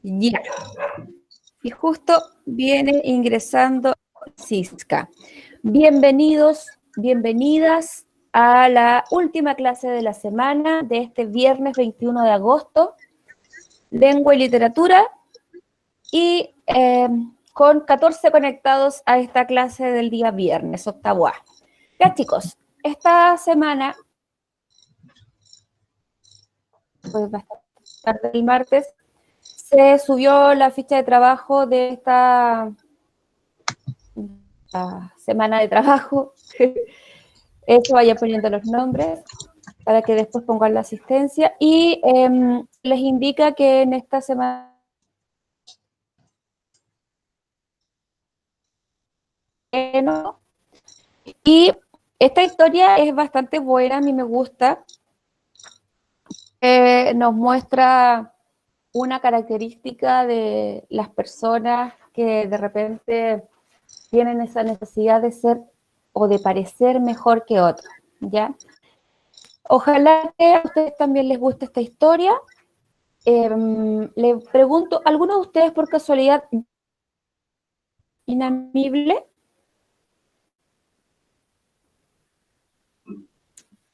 Ya. Y justo viene ingresando Siska. Bienvenidos, bienvenidas a la última clase de la semana de este viernes 21 de agosto, Lengua y Literatura, y con 14 conectados a esta clase del día viernes, octavo A. Ya, chicos, esta semana, pues bastante tarde el martes, se subió la ficha de trabajo de esta semana de trabajo. Eso, vaya poniendo los nombres para que después pongan la asistencia. Y les indica que en esta semana y esta historia es bastante buena, a mí me gusta. Nos muestra una característica de las personas que de repente tienen esa necesidad de ser o de parecer mejor que otros, ¿ya? Ojalá que a ustedes también les guste esta historia. Le pregunto, ¿alguno de ustedes por casualidad inamible?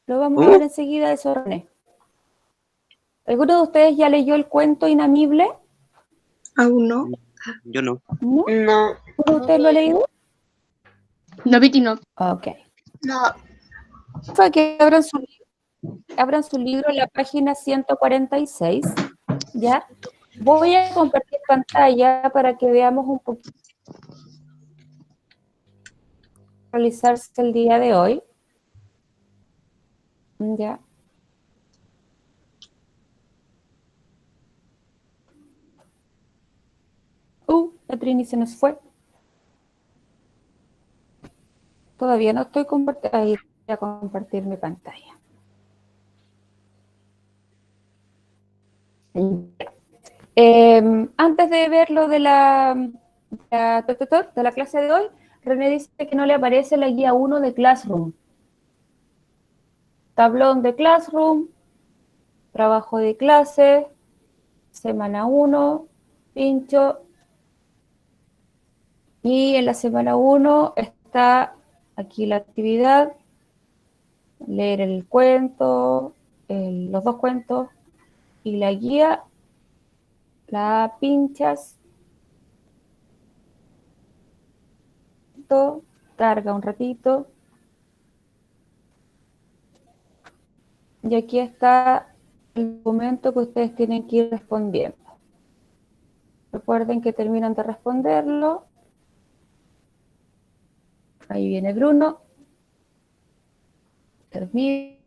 Lo vamos a ver enseguida, eso, René. ¿Alguno de ustedes ya leyó el cuento Inamible? Aún no. Yo no. ¿No? No. ¿Alguno de ustedes lo ha leído? No, Vicky, no. Ok. No. Fue que abran su libro en la página 146, ¿ya? Voy a compartir pantalla para que veamos un poquito realizarse el día de hoy. ¿Ya? La Trini se nos fue. Todavía no estoy compartiendo. Ahí voy a compartir mi pantalla. Antes de ver lo de la clase de hoy, René dice que no le aparece la guía 1 de Classroom. Tablón de Classroom, trabajo de clase, semana 1, pincho. Y en la semana 1 está aquí la actividad, leer el cuento, los dos cuentos y la guía, la pinchas, carga un ratito. Y aquí está el documento que ustedes tienen que ir respondiendo. Recuerden que terminan de responderlo. Ahí viene Bruno. Terminen.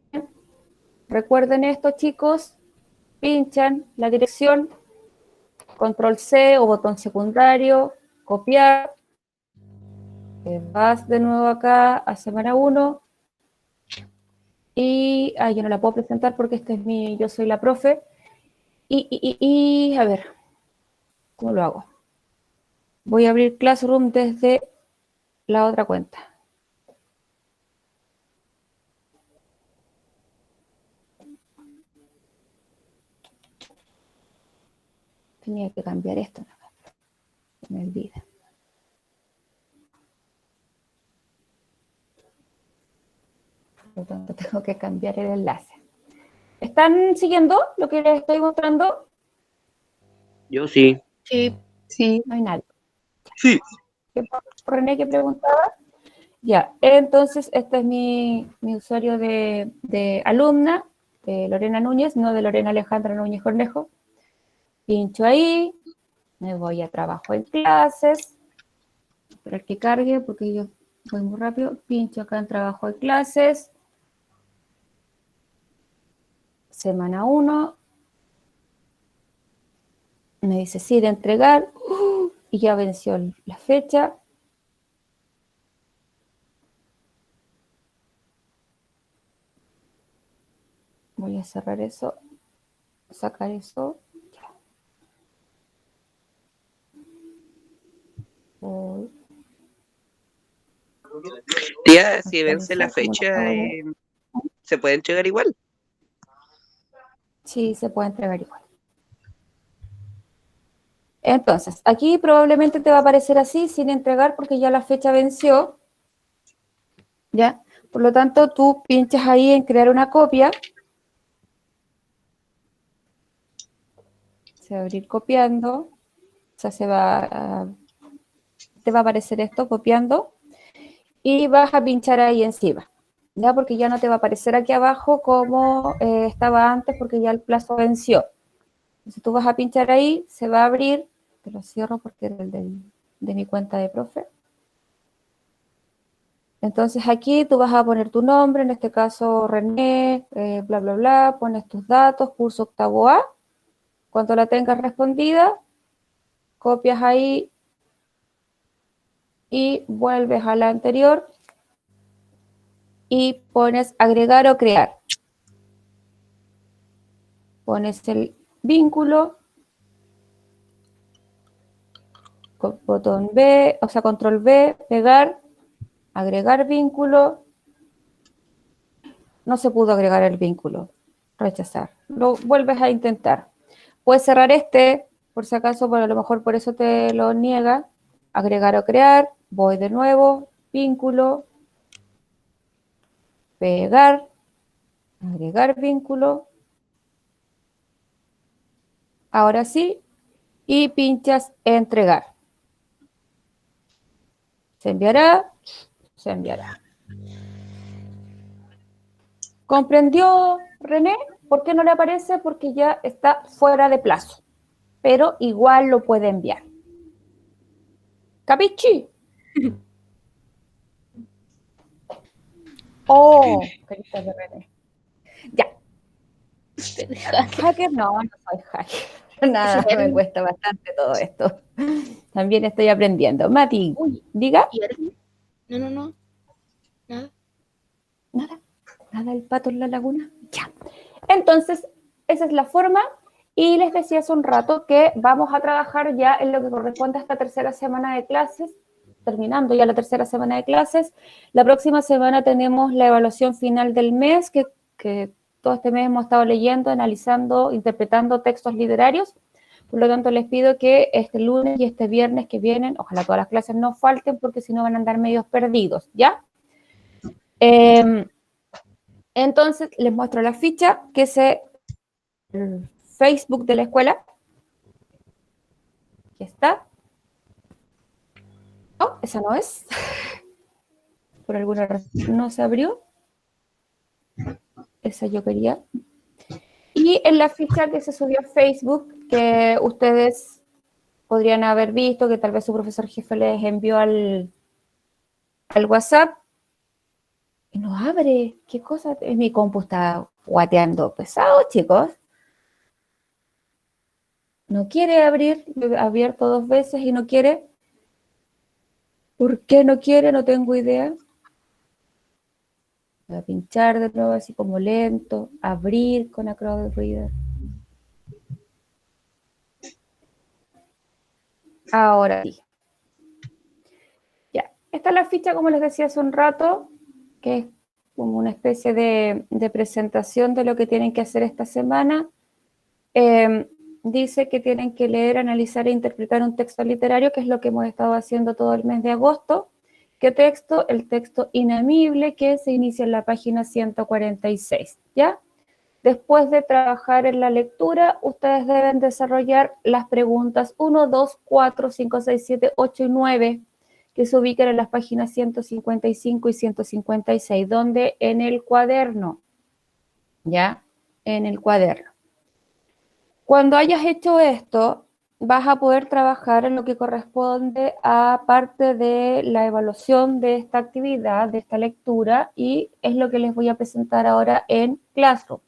Recuerden esto, chicos. Pinchan la dirección, control C o botón secundario, copiar. Vas de nuevo acá a semana 1. Y yo no la puedo presentar porque yo soy la profe. Y a ver, ¿cómo lo hago? Voy a abrir Classroom desde la otra cuenta. Tenía que cambiar esto. Se me olvida. Por lo tanto, tengo que cambiar el enlace. ¿Están siguiendo lo que les estoy mostrando? Yo sí. Sí. Sí. No hay nadie. Sí. René, ¿qué preguntaba? Ya, entonces este es mi usuario de alumna, de Lorena Núñez, no de Lorena Alejandra Núñez Cornejo. Pincho ahí, me voy a trabajo en clases, esperar que cargue porque yo voy muy rápido. Pincho acá en trabajo de clases, semana 1, me dice sí de entregar, y ya venció la fecha. Voy a cerrar eso, sacar eso. Tía, si vence la fecha, ¿se puede entregar igual? Sí, se puede entregar igual. Entonces, aquí probablemente te va a aparecer así, sin entregar, porque ya la fecha venció, ¿ya? Por lo tanto, tú pinchas ahí en crear una copia. Se va a abrir copiando. O sea, te va a aparecer esto copiando. Y vas a pinchar ahí encima, ¿ya? Porque ya no te va a aparecer aquí abajo como estaba antes, porque ya el plazo venció. Entonces tú vas a pinchar ahí, se va a abrir. Te lo cierro porque era de mi cuenta de profe. Entonces aquí tú vas a poner tu nombre, en este caso René, bla, bla, bla, pones tus datos, curso octavo A. Cuando la tengas respondida, copias ahí y vuelves a la anterior y pones agregar o crear. Pones el vínculo, botón B, o sea, control B, pegar, agregar vínculo. No se pudo agregar el vínculo, rechazar. Lo vuelves a intentar. Puedes cerrar este, por si acaso, pero a lo mejor por eso te lo niega. Agregar o crear, voy de nuevo, vínculo, pegar, agregar vínculo. Ahora sí, y pinchas entregar. Se enviará, se enviará. ¿Comprendió, René? ¿Por qué no le aparece? Porque ya está fuera de plazo, pero igual lo puede enviar. ¿Capichi? Oh, carita de René. Ya. Hacker, no soy hacker. Nada, me cuesta bastante todo esto. También estoy aprendiendo. Mati, Uy, diga. ¿y ahora qué? No. Nada. Nada el pato en la laguna. Ya. Entonces, esa es la forma. Y les decía hace un rato que vamos a trabajar ya en lo que corresponde a esta tercera semana de clases, terminando ya la tercera semana de clases. La próxima semana tenemos la evaluación final del mes, que todo este mes hemos estado leyendo, analizando, interpretando textos literarios. Por lo tanto, les pido que este lunes y este viernes que vienen, ojalá todas las clases no falten, porque si no van a andar medios perdidos, ¿ya? Entonces, les muestro la ficha, que es el Facebook de la escuela. Aquí está. No, esa no es. Por alguna razón no se abrió. Esa yo quería. Y en la ficha que se subió a Facebook, que ustedes podrían haber visto, que tal vez su profesor jefe les envió al WhatsApp, y no abre. ¿Qué cosa? Mi compu está guateando pesado, chicos. No quiere abrir. Lo he abierto 2 veces y no quiere. ¿Por qué no quiere? No tengo idea. Voy a pinchar de nuevo así como lento. Abrir con Acrobat Reader. Ahora sí. Ya. Esta es la ficha, como les decía hace un rato, que es como una especie de presentación de lo que tienen que hacer esta semana. Dice que tienen que leer, analizar e interpretar un texto literario, que es lo que hemos estado haciendo todo el mes de agosto. ¿Qué texto? El texto Inamible, que se inicia en la página 146, ¿ya? Después de trabajar en la lectura, ustedes deben desarrollar las preguntas 1, 2, 4, 5, 6, 7, 8 y 9, que se ubican en las páginas 155 y 156, donde en el cuaderno, ¿ya? En el cuaderno. Cuando hayas hecho esto, vas a poder trabajar en lo que corresponde a parte de la evaluación de esta actividad, de esta lectura, y es lo que les voy a presentar ahora en Classroom.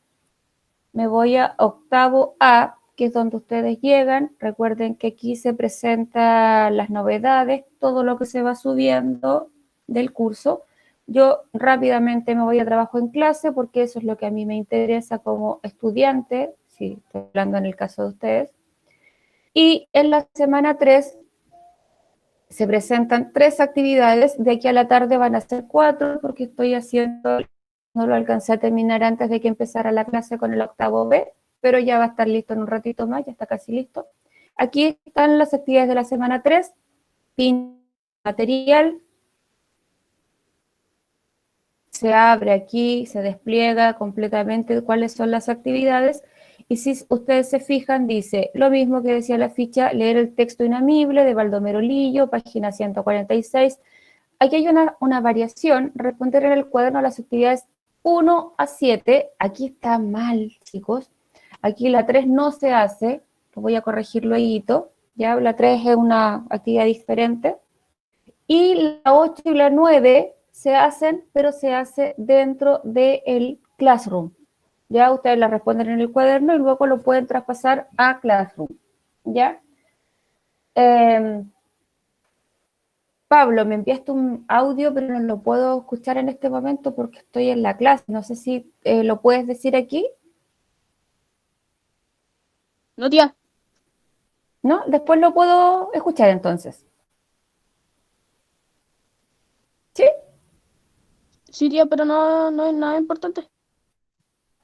Me voy a octavo A, que es donde ustedes llegan. Recuerden que aquí se presentan las novedades, todo lo que se va subiendo del curso. Yo rápidamente me voy a trabajo en clase porque eso es lo que a mí me interesa como estudiante, si estoy hablando en el caso de ustedes. Y en la semana 3 se presentan 3 actividades, de aquí a la tarde van a ser 4 porque estoy haciendo, no lo alcancé a terminar antes de que empezara la clase con el octavo B, pero ya va a estar listo en un ratito más, ya está casi listo. Aquí están las actividades de la semana 3, pincha material, se abre aquí, se despliega completamente cuáles son las actividades, y si ustedes se fijan, dice lo mismo que decía la ficha, leer el texto inamible de Baldomero Lillo, página 146. Aquí hay una variación, responder en el cuaderno las actividades 1 a 7, aquí está mal, chicos, aquí la 3 no se hace, lo voy a corregir luego, ya la 3 es una actividad diferente, y la 8 y la 9 se hacen, pero se hace dentro del Classroom. Ya ustedes la responden en el cuaderno y luego lo pueden traspasar a Classroom. ¿Ya? Pablo, me enviaste un audio, pero no lo puedo escuchar en este momento porque estoy en la clase. No sé si lo puedes decir aquí. No, tía. ¿No? Después lo puedo escuchar entonces. ¿Sí? Sí, tía, pero no es nada importante.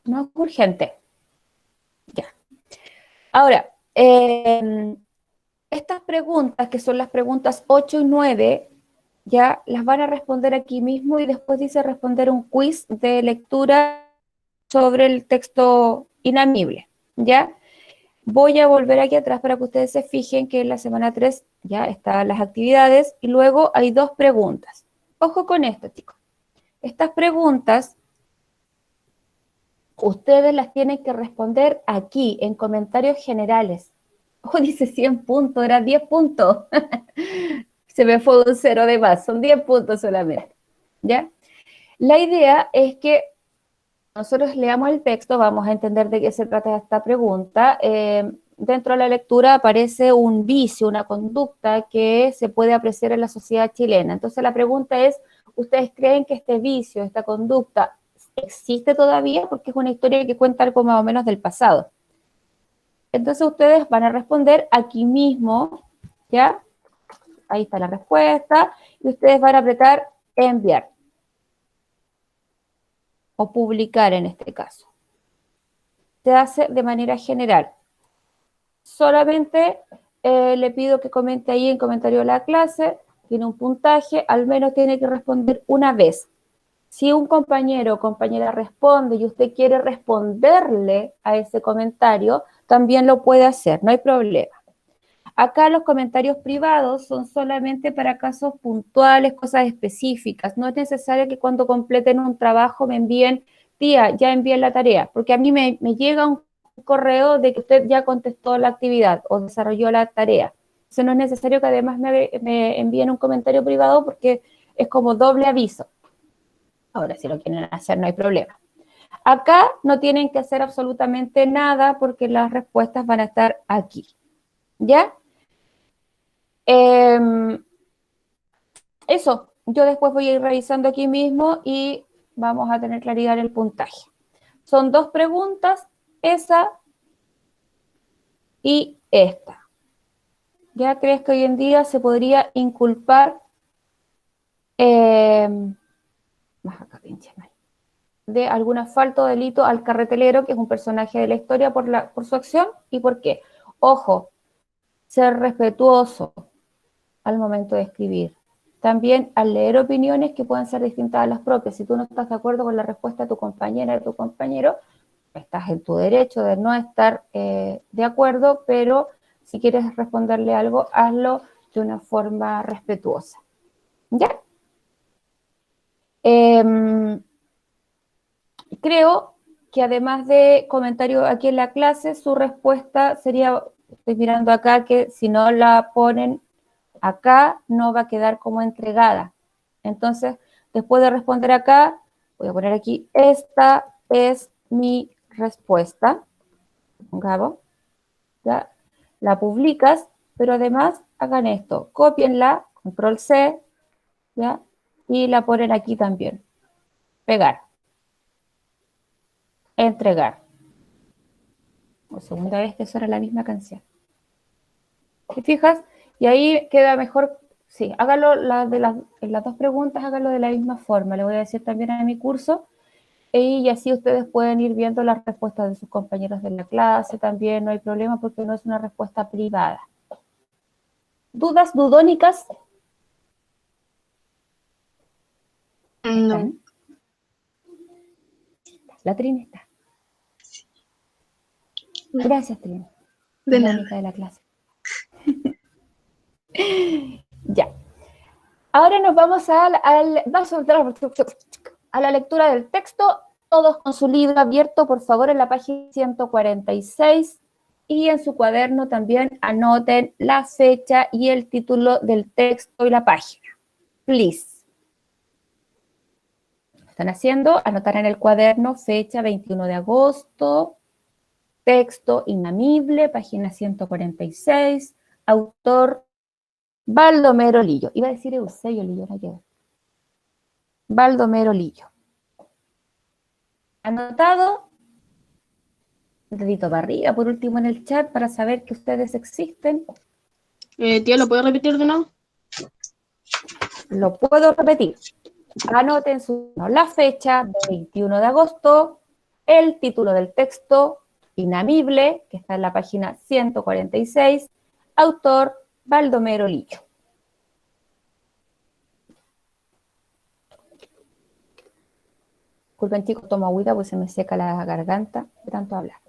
No es urgente. Ya. Ahora, estas preguntas, que son las preguntas 8 y 9, ya las van a responder aquí mismo y después dice responder un quiz de lectura sobre el texto inamible, ¿ya? Voy a volver aquí atrás para que ustedes se fijen que en la semana 3 ya están las actividades y luego hay 2 preguntas. Ojo con esto, chicos. Estas preguntas ustedes las tienen que responder aquí, en comentarios generales. Oh, dice 100 puntos, era 10 puntos. Se me fue un 0 de más, son 10 puntos solamente. ¿Ya? La idea es que nosotros leamos el texto, vamos a entender de qué se trata esta pregunta. Dentro de la lectura aparece un vicio, una conducta que se puede apreciar en la sociedad chilena. Entonces la pregunta es, ¿ustedes creen que este vicio, esta conducta, existe todavía? Porque es una historia que cuenta algo más o menos del pasado. Entonces ustedes van a responder aquí mismo, ¿ya? Ahí está la respuesta, y ustedes van a apretar enviar, o publicar en este caso. Se hace de manera general. Solamente le pido que comente ahí en comentario de la clase, tiene un puntaje, al menos tiene que responder una vez. Si un compañero o compañera responde y usted quiere responderle a ese comentario, también lo puede hacer, no hay problema. Acá los comentarios privados son solamente para casos puntuales, cosas específicas. No es necesario que cuando completen un trabajo me envíen, tía, ya envié la tarea, porque a mí me llega un correo de que usted ya contestó la actividad o desarrolló la tarea. Entonces no es necesario que además me envíen un comentario privado porque es como doble aviso. Ahora, si lo quieren hacer, no hay problema. Acá no tienen que hacer absolutamente nada porque las respuestas van a estar aquí. ¿Ya? Eso, yo después voy a ir revisando aquí mismo y vamos a tener claridad en el puntaje. Son 2 preguntas, esa y esta. ¿Ya crees que hoy en día se podría inculpar más acá, pinche mal, de algún asfalto o delito al carretelero, que es un personaje de la historia por su acción? ¿Y por qué? Ojo, ser respetuoso al momento de escribir. También al leer opiniones que pueden ser distintas a las propias. Si tú no estás de acuerdo con la respuesta de tu compañera o de tu compañero, estás en tu derecho de no estar de acuerdo, pero si quieres responderle algo, hazlo de una forma respetuosa. ¿Ya? Creo que además de comentario aquí en la clase, su respuesta sería, estoy mirando acá, que si no la ponen acá, no va a quedar como entregada. Entonces, después de responder acá, voy a poner aquí, esta es mi respuesta. Gabo, ¿ya? La publicas, pero además hagan esto, cópienla, control C, ¿ya? Y la ponen aquí también. Pegar. Entregar. Por segunda vez que suena la misma canción. ¿Te fijas? Y ahí queda mejor, sí, hágalo en las 2 preguntas, hágalo de la misma forma. Le voy a decir también a mi curso, y así ustedes pueden ir viendo las respuestas de sus compañeros de la clase también, no hay problema porque no es una respuesta privada. ¿Dudas dudónicas? No. ¿Están? La Trini está. Gracias, Trini. De Es la nada. única de la clase. Ya. Ahora nos vamos a la lectura del texto, todos con su libro abierto, por favor, en la página 146, y en su cuaderno también anoten la fecha y el título del texto y la página. Please. ¿Lo están haciendo? Anotar en el cuaderno fecha 21 de agosto, texto inamible, página 146, autor Baldomero Lillo. Iba a decir Eusebio Lillo, no quedó. Baldomero Lillo. ¿Anotado? Un dedito para arriba, por último en el chat, para saber que ustedes existen. Tía, ¿lo puedo repetir de nuevo? Lo puedo repetir. Anoten la fecha, 21 de agosto, el título del texto, inamible, que está en la página 146, autor Baldomero Lillo. Disculpen, chicos, tomo agüita porque se me seca la garganta de tanto hablar.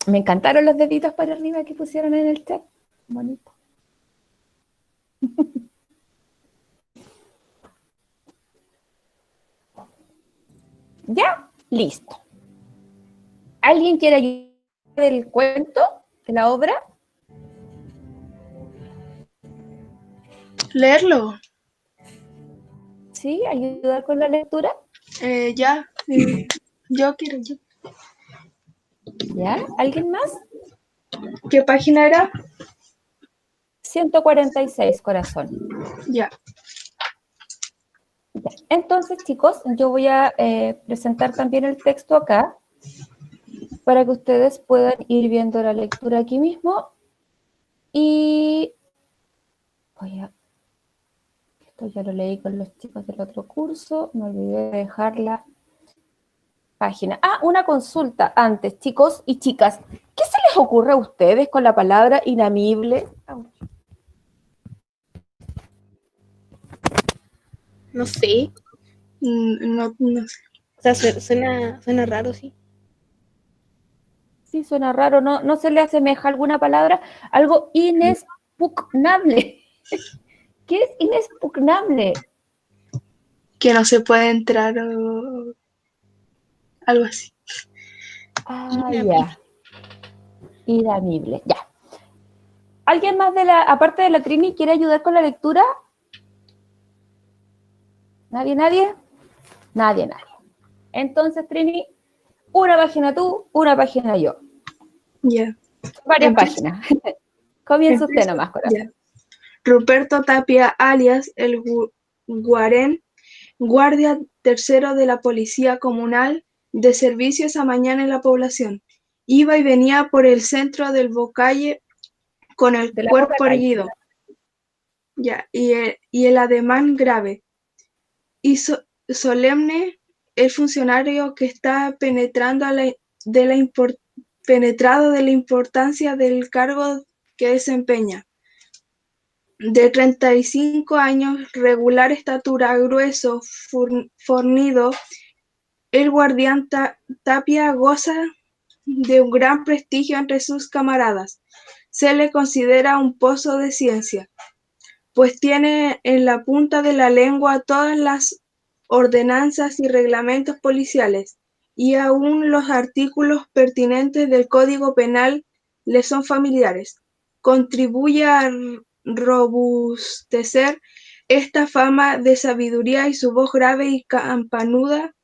Me encantaron los deditos para arriba que pusieron en el chat. Bonito. ¿Ya? Listo. ¿Alguien quiere ayudar del cuento, de la obra? Leerlo. ¿Sí? ¿Ayudar con la lectura? Ya. Yo quiero. ¿Ya? ¿Alguien más? ¿Qué página era? 146, corazón. Ya. Ya. Entonces, chicos, yo voy a presentar también el texto acá para que ustedes puedan ir viendo la lectura aquí mismo. Y esto ya lo leí con los chicos del otro curso, me olvidé de dejar la página. Ah, una consulta antes, chicos y chicas. ¿Qué se les ocurre a ustedes con la palabra inamible? No sé. No sé. O sea, suena raro, sí. Sí, suena raro, ¿no se le asemeja alguna palabra? Algo inexpugnable. ¿Qué es inexpugnable? Que no se puede entrar o algo así. Ah, ya. Inamible, ya. ¿Alguien más aparte de la Trini, quiere ayudar con la lectura? ¿Nadie? Nadie. Entonces, Trini, una página tú, una página yo. Ya. Varias Empiezo. páginas. Comienza usted Empiezo. nomás, corazón. Ya. Ruperto Tapia, alias el Guarén, guardia tercero de la Policía Comunal de servicio esa mañana en la población. Iba y venía por el centro del Bocalle con el De la cuerpo boca calle. erguido, ya, y el ademán grave. Y solemne el funcionario que está penetrado de la importancia del cargo que desempeña. De 35 años, regular estatura, grueso, fornido, el guardián Tapia goza de un gran prestigio entre sus camaradas. Se le considera un pozo de ciencia, pues tiene en la punta de la lengua todas las ordenanzas y reglamentos policiales, y aún los artículos pertinentes del Código Penal le son familiares. Contribuye a robustecer esta fama de sabiduría y su voz grave y campanuda,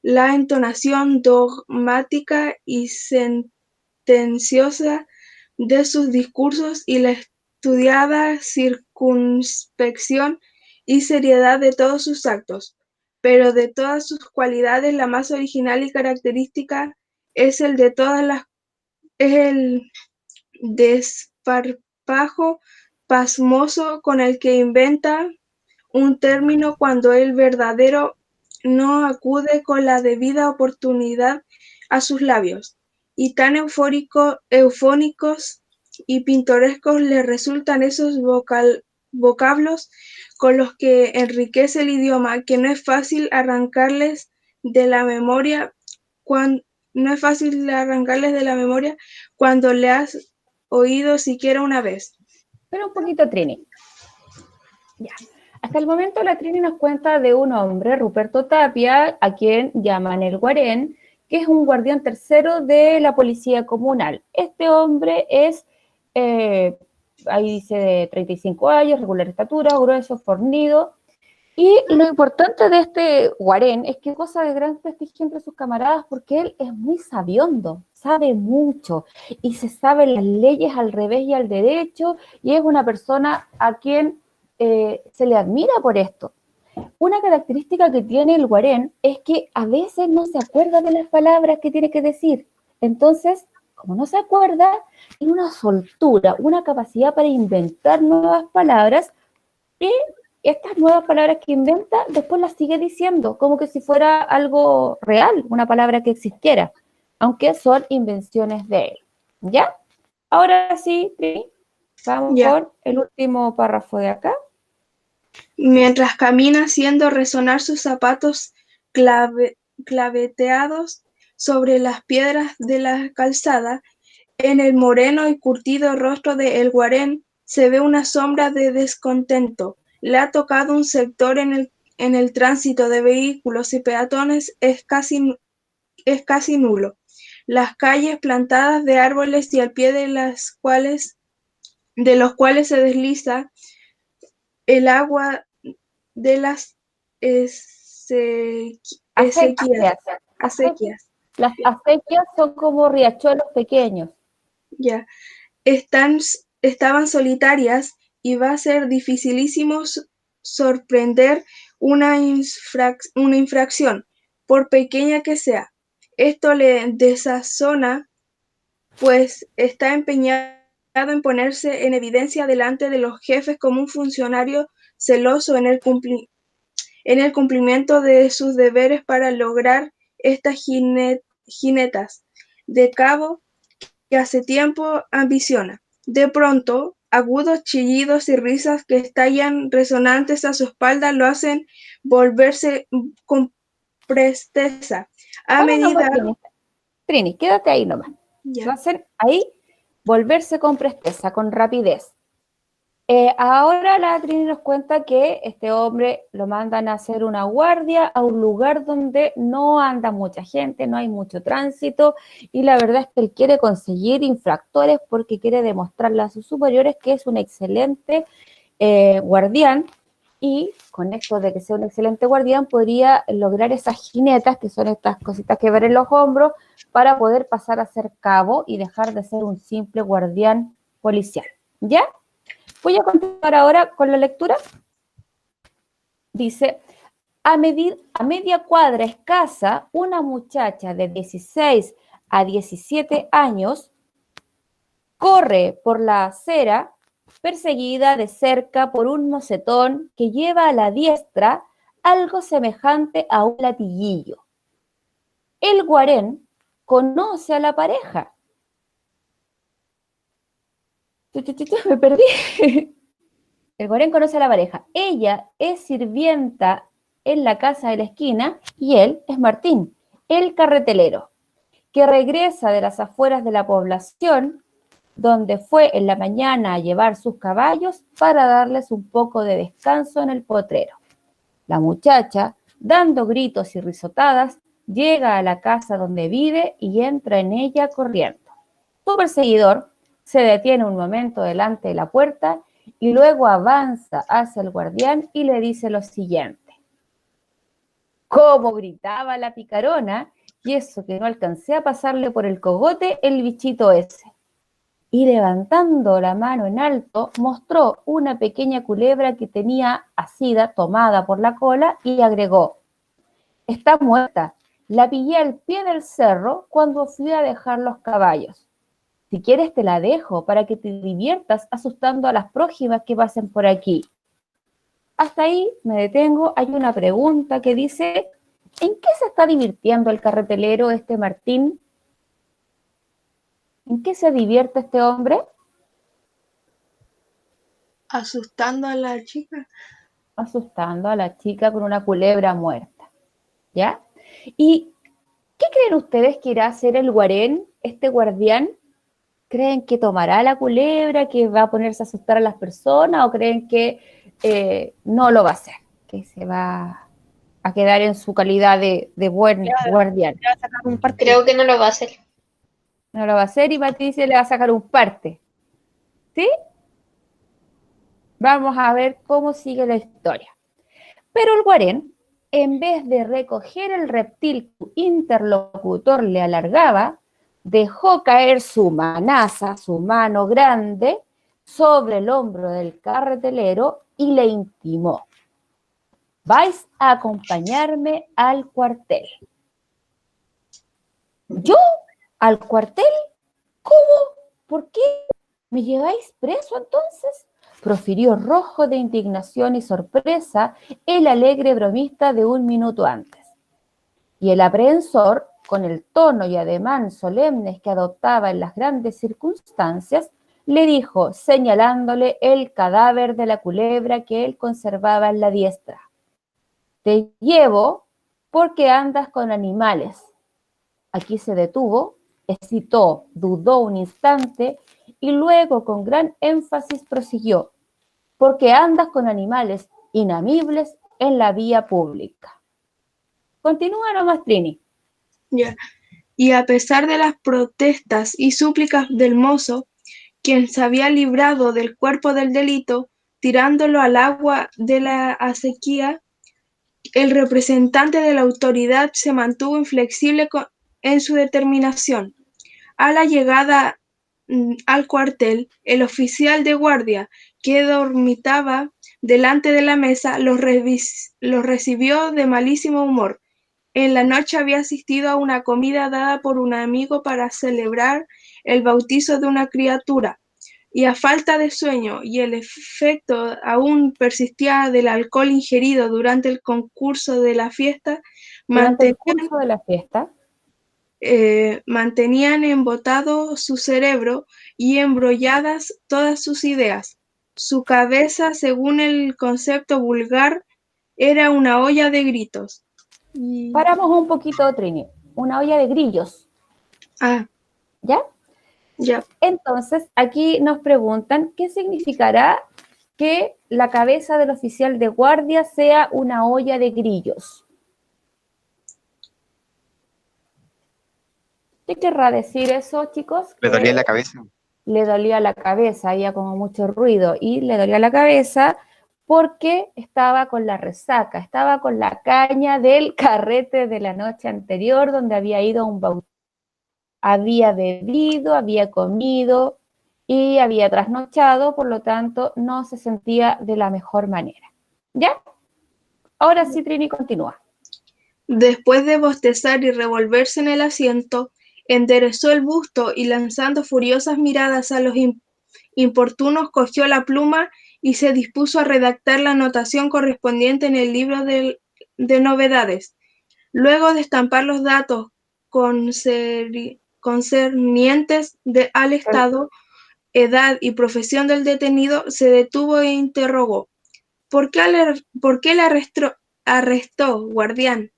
la entonación dogmática y sentenciosa de sus discursos y la estudiada circunspección y seriedad de todos sus actos. Pero de todas sus cualidades, la más original y característica es el desparpajo pasmoso con el que inventa un término cuando el verdadero no acude con la debida oportunidad a sus labios, y tan eufónicos y pintorescos le resultan esos vocablos con los que enriquece el idioma, que no es fácil arrancarles de la memoria cuando le has oído siquiera una vez. Pero un poquito, Trini. Ya. Hasta el momento la Trini nos cuenta de un hombre, Ruperto Tapia, a quien llaman el Guarén, que es un guardián tercero de la policía comunal. Este hombre es, ahí dice, de 35 años, regular estatura, grueso, fornido. Y lo importante de este Guarén es que goza de gran prestigio entre sus camaradas porque él es muy sabiondo, sabe mucho y se sabe las leyes al revés y al derecho, y es una persona a quien se le admira por esto. Una característica que tiene el Guarén es que a veces no se acuerda de las palabras que tiene que decir. Entonces, como no se acuerda, tiene una soltura, una capacidad para inventar nuevas palabras, y estas nuevas palabras que inventa después las sigue diciendo, como que si fuera algo real, una palabra que existiera, aunque son invenciones de él. ¿Ya? Ahora sí, Trini, vamos por el último párrafo de acá. Mientras camina haciendo resonar sus zapatos claveteados sobre las piedras de la calzada, en el moreno y curtido rostro de El Guarén se ve una sombra de descontento. Le ha tocado un sector en el tránsito de vehículos y peatones es casi nulo. Las calles plantadas de árboles y al pie de los cuales se desliza el agua de las acequias. Las acequias son como riachuelos pequeños. Ya. Estaban solitarias y va a ser dificilísimo sorprender una infracción, por pequeña que sea. Esto le desazona, pues está empeñado en ponerse en evidencia delante de los jefes como un funcionario celoso en el cumplimiento de sus deberes para lograr estas jinetas de cabo que hace tiempo ambiciona. De pronto, agudos chillidos y risas que estallan resonantes a su espalda lo hacen volverse con presteza. Trini, quédate ahí nomás. Lo hacen ahí volverse con presteza, con rapidez. Ahora la Trini nos cuenta que este hombre lo mandan a hacer una guardia a un lugar donde no anda mucha gente, no hay mucho tránsito, y la verdad es que él quiere conseguir infractores porque quiere demostrarle a sus superiores que es un excelente guardián, y con esto de que sea un excelente guardián podría lograr esas jinetas, que son estas cositas que ven en los hombros, para poder pasar a ser cabo y dejar de ser un simple guardián policial. ¿Ya? Voy a continuar ahora con la lectura. Dice, a media cuadra escasa, una muchacha de 16 a 17 años corre por la acera perseguida de cerca por un mocetón que lleva a la diestra algo semejante a un latiguillo. El Guarén conoce a la pareja. Me perdí. El Guarén conoce a la pareja. Ella es sirvienta en la casa de la esquina y él es Martín, el carretelero, que regresa de las afueras de la población, donde fue en la mañana a llevar sus caballos para darles un poco de descanso en el potrero. La muchacha, dando gritos y risotadas, llega a la casa donde vive y entra en ella corriendo. Su perseguidor se detiene un momento delante de la puerta y luego avanza hacia el guardián y le dice lo siguiente. Como gritaba la picarona, y eso que no alcancé a pasarle por el cogote el bichito ese. Y levantando la mano en alto, mostró una pequeña culebra que tenía asida tomada por la cola y agregó, está muerta, la pillé al pie del cerro cuando fui a dejar los caballos. Si quieres te la dejo para que te diviertas asustando a las próximas que pasen por aquí. Hasta ahí me detengo. Hay una pregunta que dice, ¿en qué se está divirtiendo el carretelero Martín? ¿En qué se divierte este hombre? Asustando a la chica. Asustando a la chica con una culebra muerta, ¿ya? ¿Y qué creen ustedes que irá a hacer el guarén, este guardián? ¿Creen que tomará la culebra, que va a ponerse a asustar a las personas, o creen que no lo va a hacer, que se va a quedar en su calidad de buen guardián? Le va a sacar un parte. Creo que no lo va a hacer. No lo va a hacer y Patricia le va a sacar un parte, ¿sí? Vamos a ver cómo sigue la historia. Pero el guarén, en vez de recoger el reptil que su interlocutor le alargaba, dejó caer su manaza, su mano grande, sobre el hombro del carretelero y le intimó: vais a acompañarme al cuartel. ¿Yo? ¿Al cuartel? ¿Cómo? ¿Por qué? ¿Me lleváis preso entonces? Profirió rojo de indignación y sorpresa el alegre bromista de un minuto antes. Y el aprehensor, con el tono y ademán solemnes que adoptaba en las grandes circunstancias, le dijo, señalándole el cadáver de la culebra que él conservaba en la diestra: te llevo porque andas con animales. Aquí se detuvo, hesitó, dudó un instante y luego con gran énfasis prosiguió: porque andas con animales inamibles en la vía pública. Continúa nomás, Trini. Ya. Y a pesar de las protestas y súplicas del mozo, quien se había librado del cuerpo del delito, tirándolo al agua de la acequia, el representante de la autoridad se mantuvo inflexible en su determinación. A la llegada al cuartel, el oficial de guardia, que dormitaba delante de la mesa, los recibió de malísimo humor. En la noche había asistido a una comida dada por un amigo para celebrar el bautizo de una criatura, y a falta de sueño y el efecto aún persistía del alcohol ingerido durante el concurso de la fiesta, Durante el curso de la fiesta, mantenían embotado su cerebro y embrolladas todas sus ideas. Su cabeza, según el concepto vulgar, era una olla de gritos. paramos un poquito, Trini. Una olla de grillos, Ah, ¿ya? ya. Entonces, aquí nos preguntan, ¿qué significará que la cabeza del oficial de guardia sea una olla de grillos? ¿Qué querrá decir eso, chicos? Le dolía la cabeza. Le dolía la cabeza, había como mucho ruido y le dolía la cabeza porque estaba con la resaca, estaba con la caña del carrete de la noche anterior donde había ido a un bautizo. Había bebido, había comido y había trasnochado, por lo tanto no se sentía de la mejor manera. ¿Ya? Ahora sí, Trini, continúa. Después de bostezar y revolverse en el asiento, enderezó el busto y lanzando furiosas miradas a los importunos, cogió la pluma y se dispuso a redactar la anotación correspondiente en el libro de novedades. Luego de estampar los datos concernientes al estado, edad y profesión del detenido, se detuvo e interrogó: ¿Por qué le arrestó, guardián?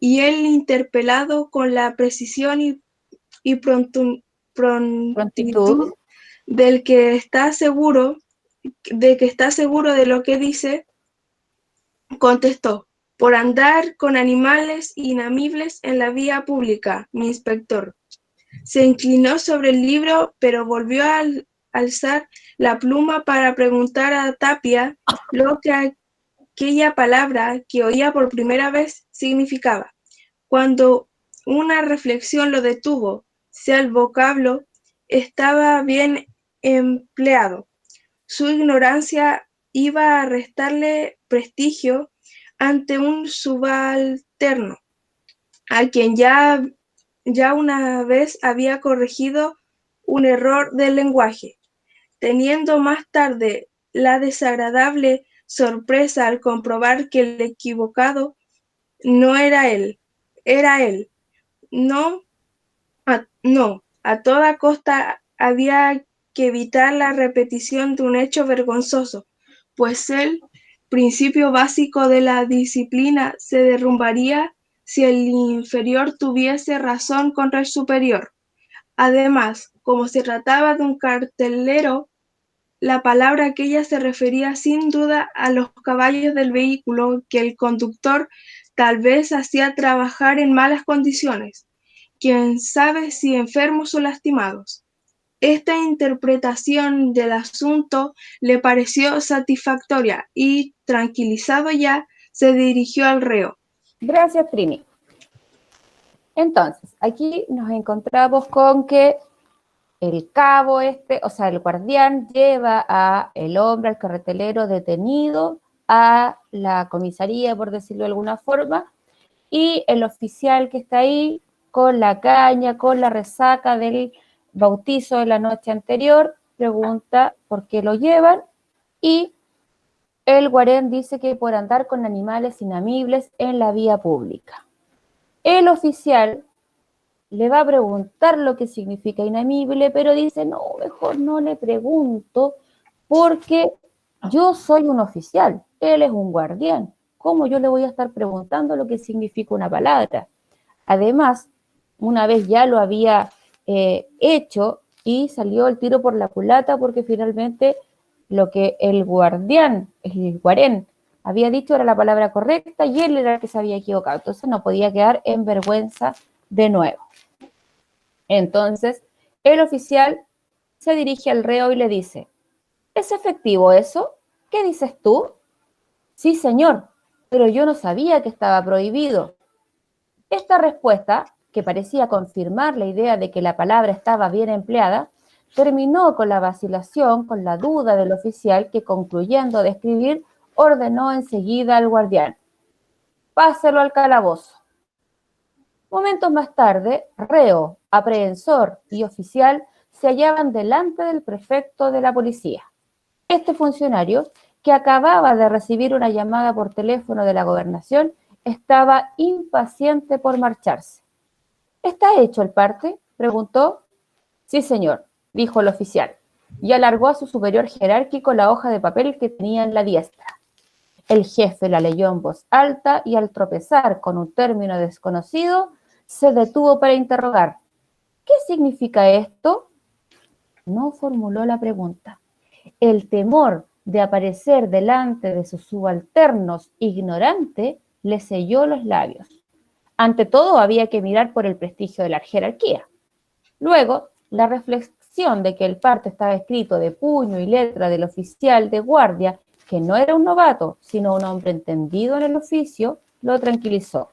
Y el interpelado, con la precisión y prontitud Prontitud. del que está seguro de lo que dice, contestó: por andar con animales inamibles en la vía pública, mi inspector. Se inclinó sobre el libro, pero volvió a alzar la pluma para preguntar a Tapia lo que aquella palabra que oía por primera vez significaba. Cuando una reflexión lo detuvo, si el vocablo estaba bien empleado, su ignorancia iba a restarle prestigio ante un subalterno, a quien ya una vez había corregido un error del lenguaje, teniendo más tarde la desagradable sorpresa al comprobar que el equivocado no era él, era él. No, a toda costa había que evitar la repetición de un hecho vergonzoso, pues el principio básico de la disciplina se derrumbaría si el inferior tuviese razón contra el superior. Además, como se trataba de un cartelero, la palabra aquella se refería sin duda a los caballos del vehículo que el conductor tal vez hacía trabajar en malas condiciones, quién sabe si enfermos o lastimados. Esta interpretación del asunto le pareció satisfactoria y, tranquilizado ya, se dirigió al reo. Gracias, Trini. Entonces, aquí nos encontramos con que el cabo o sea, el guardián lleva a el hombre, al carretelero detenido a la comisaría, por decirlo de alguna forma, y el oficial que está ahí con la caña, con la resaca del bautizo de la noche anterior, pregunta por qué lo llevan, y el guarén dice que por andar con animales inamibles en la vía pública. El oficial le va a preguntar lo que significa inamible, pero dice, no, mejor no le pregunto, porque yo soy un oficial, él es un guardián. ¿Cómo yo le voy a estar preguntando lo que significa una palabra? Además, una vez ya lo había hecho y salió el tiro por la culata porque finalmente lo que el guardián, el guarén, había dicho era la palabra correcta y él era el que se había equivocado. Entonces no podía quedar en vergüenza de nuevo. Entonces, el oficial se dirige al reo y le dice, ¿es efectivo eso? ¿Qué dices tú? Sí, señor, pero yo no sabía que estaba prohibido. Esta respuesta, que parecía confirmar la idea de que la palabra estaba bien empleada, terminó con la vacilación, con la duda del oficial que, concluyendo de escribir, ordenó enseguida al guardián, páselo al calabozo. Momentos más tarde, reo, aprehensor y oficial se hallaban delante del prefecto de la policía. Este funcionario, que acababa de recibir una llamada por teléfono de la gobernación, estaba impaciente por marcharse. ¿Está hecho el parte?, preguntó. Sí, señor, dijo el oficial, y alargó a su superior jerárquico la hoja de papel que tenía en la diestra. El jefe la leyó en voz alta y al tropezar con un término desconocido, se detuvo para interrogar. ¿Qué significa esto? No formuló la pregunta. El temor de aparecer delante de sus subalternos ignorante le selló los labios. Ante todo, había que mirar por el prestigio de la jerarquía. Luego, la reflexión de que el parte estaba escrito de puño y letra del oficial de guardia, que no era un novato, sino un hombre entendido en el oficio, lo tranquilizó.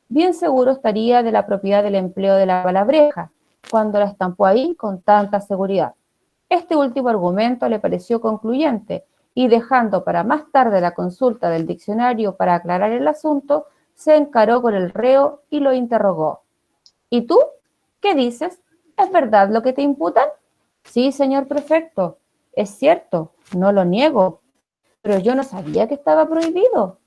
Bien seguro estaría de la propiedad del empleo de la palabreja, cuando la estampó ahí con tanta seguridad. Este último argumento le pareció concluyente, y dejando para más tarde la consulta del diccionario para aclarar el asunto, se encaró con el reo y lo interrogó. ¿Y tú? ¿Qué dices? ¿Es verdad lo que te imputan? Sí, señor prefecto, es cierto, no lo niego, pero yo no sabía que estaba prohibido.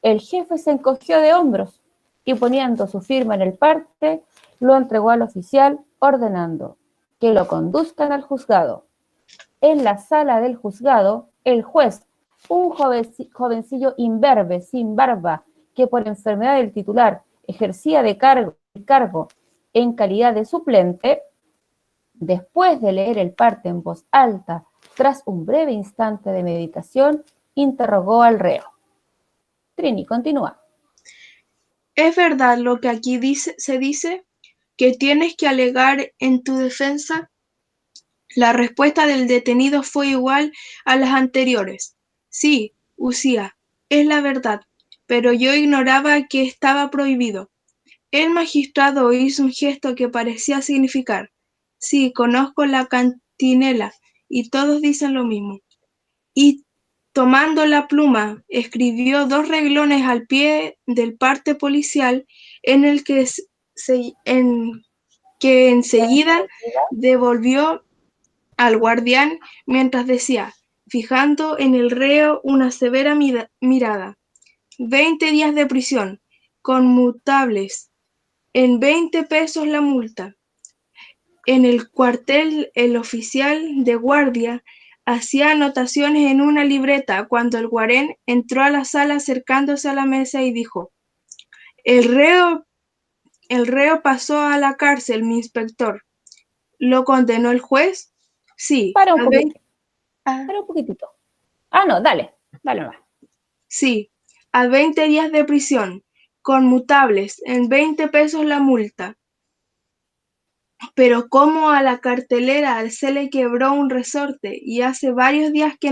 El jefe se encogió de hombros y poniendo su firma en el parte, lo entregó al oficial ordenando que lo conduzcan al juzgado. En la sala del juzgado, el juez, un jovencillo imberbe, sin barba, que por enfermedad del titular ejercía el cargo en calidad de suplente, después de leer el parte en voz alta, tras un breve instante de meditación, interrogó al reo. Trini, continúa. ¿Es verdad lo que aquí se dice? ¿Que tienes que alegar en tu defensa? La respuesta del detenido fue igual a las anteriores. Sí, Usía, es la verdad, pero yo ignoraba que estaba prohibido. El magistrado hizo un gesto que parecía significar: sí, conozco la cantinela, y todos dicen lo mismo. Y tomando la pluma, escribió 2 renglones al pie del parte policial en que enseguida devolvió al guardián mientras decía, fijando en el reo una severa mirada, 20 días de prisión, conmutables, en 20 pesos la multa. En el cuartel, el oficial de guardia hacía anotaciones en una libreta cuando el guarén entró a la sala acercándose a la mesa y dijo, el reo pasó a la cárcel, mi inspector. ¿Lo condenó el juez? Sí, Para un a poquito, 20 a- para un poquitito. Ah, no, dale más. sí, a 20 días de prisión, conmutables, en 20 pesos la multa. Pero como a la cartelera se le quebró un resorte y hace varios días que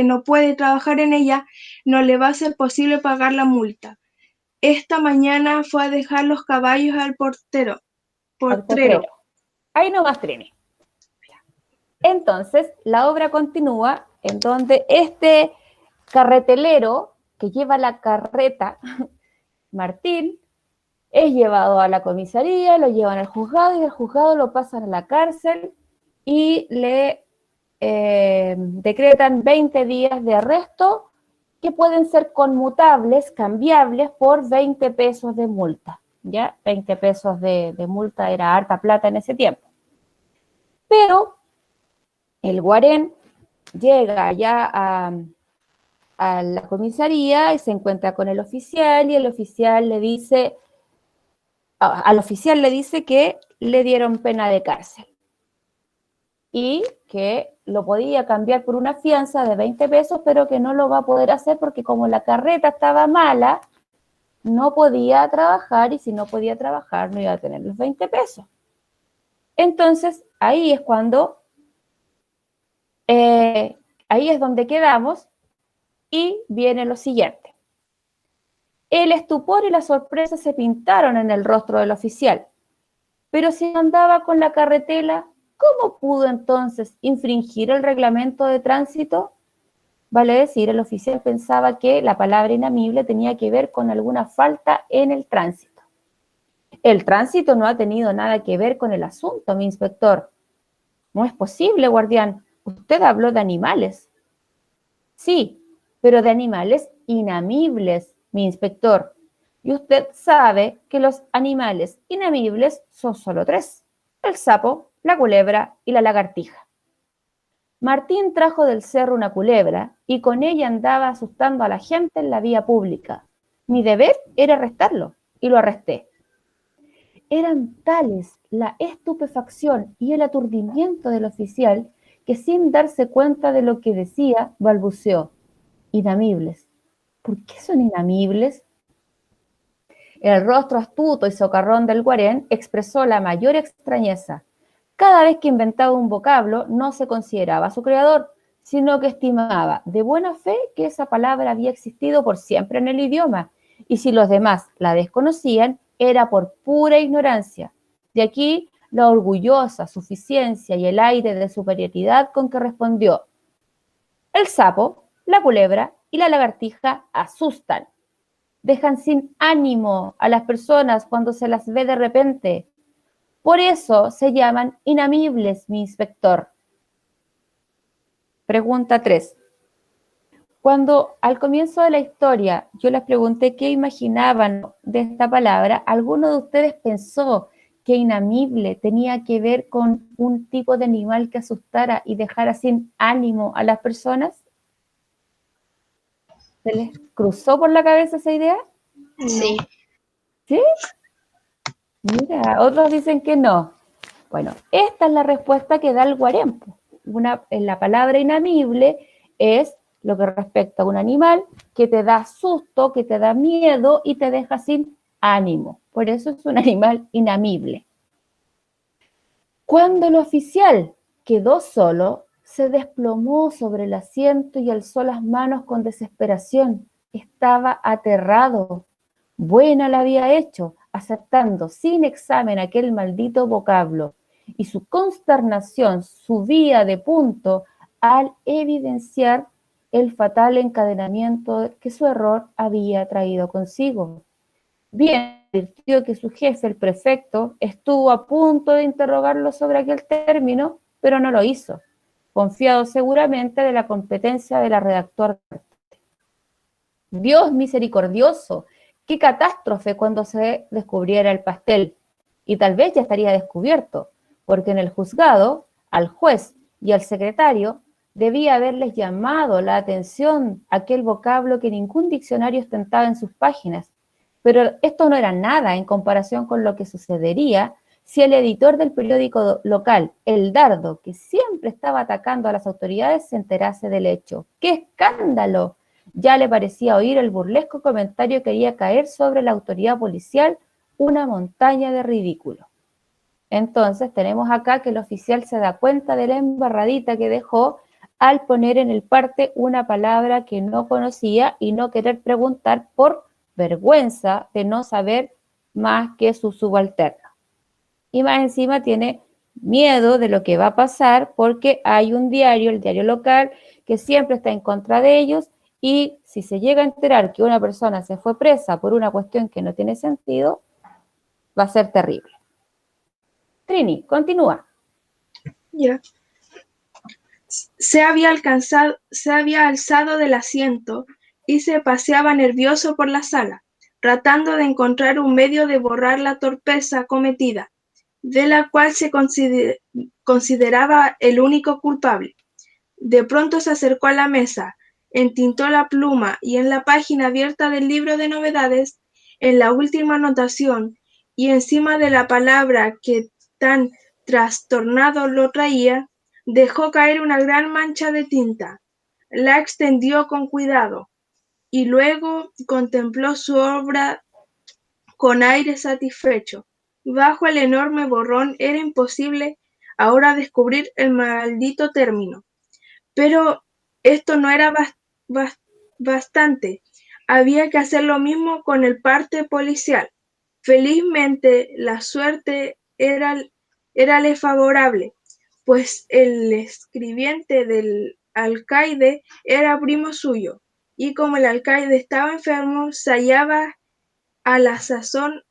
no puede trabajar en ella, no le va a ser posible pagar la multa. Esta mañana fue a dejar los caballos al Al potrero. potrero. Ahí nomás, Trini. Entonces, la obra continúa en donde este carretelero que lleva la carreta, Martín, es llevado a la comisaría, lo llevan al juzgado y del juzgado lo pasan a la cárcel y le decretan 20 días de arresto que pueden ser conmutables, cambiables por 20 pesos de multa. ¿Ya? 20 pesos de multa era harta plata en ese tiempo. Pero el guarén llega ya a la comisaría y se encuentra con el oficial y el oficial le dice, al oficial le dice que le dieron pena de cárcel y que lo podía cambiar por una fianza de 20 pesos, pero que no lo va a poder hacer porque como la carreta estaba mala, no podía trabajar y si no podía trabajar no iba a tener los 20 pesos. Entonces, ahí es cuando, ahí es donde quedamos y viene lo siguiente. El estupor y la sorpresa se pintaron en el rostro del oficial, pero si andaba con la carretela, ¿cómo pudo entonces infringir el reglamento de tránsito? Vale decir, el oficial pensaba que la palabra inamible tenía que ver con alguna falta en el tránsito. El tránsito no ha tenido nada que ver con el asunto, mi inspector. No es posible, guardián. Usted habló de animales. Sí, pero de animales inamibles, mi inspector. Y usted sabe que los animales inamibles son solo 3. El sapo, la culebra y la lagartija. Martín trajo del cerro una culebra y con ella andaba asustando a la gente en la vía pública. Mi deber era arrestarlo y lo arresté. Eran tales la estupefacción y el aturdimiento del oficial que sin darse cuenta de lo que decía, balbuceó. Inamibles. ¿Por qué son inamibles? El rostro astuto y socarrón del guarén expresó la mayor extrañeza. Cada vez que inventaba un vocablo, no se consideraba su creador, sino que estimaba de buena fe que esa palabra había existido por siempre en el idioma, y si los demás la desconocían, era por pura ignorancia. De aquí la orgullosa suficiencia y el aire de superioridad con que respondió. El sapo, la culebra y la lagartija asustan. Dejan sin ánimo a las personas cuando se las ve de repente. Por eso se llaman inamibles, mi inspector. Pregunta 3. Cuando al comienzo de la historia yo les pregunté qué imaginaban de esta palabra, ¿alguno de ustedes pensó que inamible tenía que ver con un tipo de animal que asustara y dejara sin ánimo a las personas? ¿Se les cruzó por la cabeza esa idea? Sí. ¿Sí? Mira, otros dicen que no. Bueno, esta es la respuesta que da el guarén. La palabra inamible es lo que respecta a un animal que te da susto, que te da miedo y te deja sin ánimo. Por eso es un animal inamible. Cuando el oficial quedó solo, se desplomó sobre el asiento y alzó las manos con desesperación. Estaba aterrado. Buena la había hecho, aceptando sin examen aquel maldito vocablo, y su consternación subía de punto al evidenciar el fatal encadenamiento que su error había traído consigo. Bien, advirtió que su jefe, el prefecto, estuvo a punto de interrogarlo sobre aquel término, pero no lo hizo, confiado seguramente de la competencia de la redactora. Dios misericordioso, qué catástrofe cuando se descubriera el pastel. Y tal vez ya estaría descubierto, porque en el juzgado, al juez y al secretario debía haberles llamado la atención aquel vocablo que ningún diccionario ostentaba en sus páginas. Pero esto no era nada en comparación con lo que sucedería si el editor del periódico local, El Dardo, que siempre estaba atacando a las autoridades, se enterase del hecho. ¡Qué escándalo! Ya le parecía oír el burlesco comentario que haría caer sobre la autoridad policial una montaña de ridículo. Entonces tenemos acá que el oficial se da cuenta de la embarradita que dejó al poner en el parte una palabra que no conocía y no querer preguntar por vergüenza de no saber más que su subalterno. Y más encima tiene miedo de lo que va a pasar porque hay un diario, el diario local, que siempre está en contra de ellos, y si se llega a enterar que una persona se fue presa por una cuestión que no tiene sentido, va a ser terrible. Trini, continúa. Ya. Se había alzado del asiento y se paseaba nervioso por la sala, tratando de encontrar un medio de borrar la torpeza cometida, de la cual se consideraba el único culpable. De pronto se acercó a la mesa, entintó la pluma y en la página abierta del libro de novedades, en la última anotación y encima de la palabra que tan trastornado lo traía, dejó caer una gran mancha de tinta. La extendió con cuidado y luego contempló su obra con aire satisfecho. Bajo el enorme borrón era imposible ahora descubrir el maldito término. Pero esto no era bastante. Había que hacer lo mismo con el parte policial. Felizmente, la suerte érale favorable, pues el escribiente del alcaide era primo suyo, y como el alcaide estaba enfermo, se hallaba a la sazón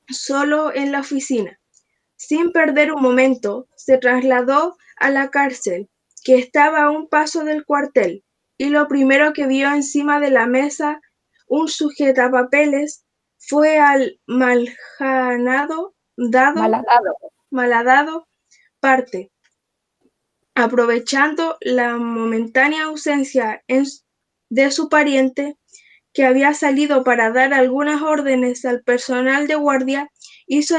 solo en la oficina. Sin perder un momento, se trasladó a la cárcel, que estaba a un paso del cuartel, y lo primero que vio encima de la mesa, un sujetapapeles, fue al malhadado parte. Aprovechando la momentánea ausencia de su pariente, que había salido para dar algunas órdenes al personal de guardia, hizo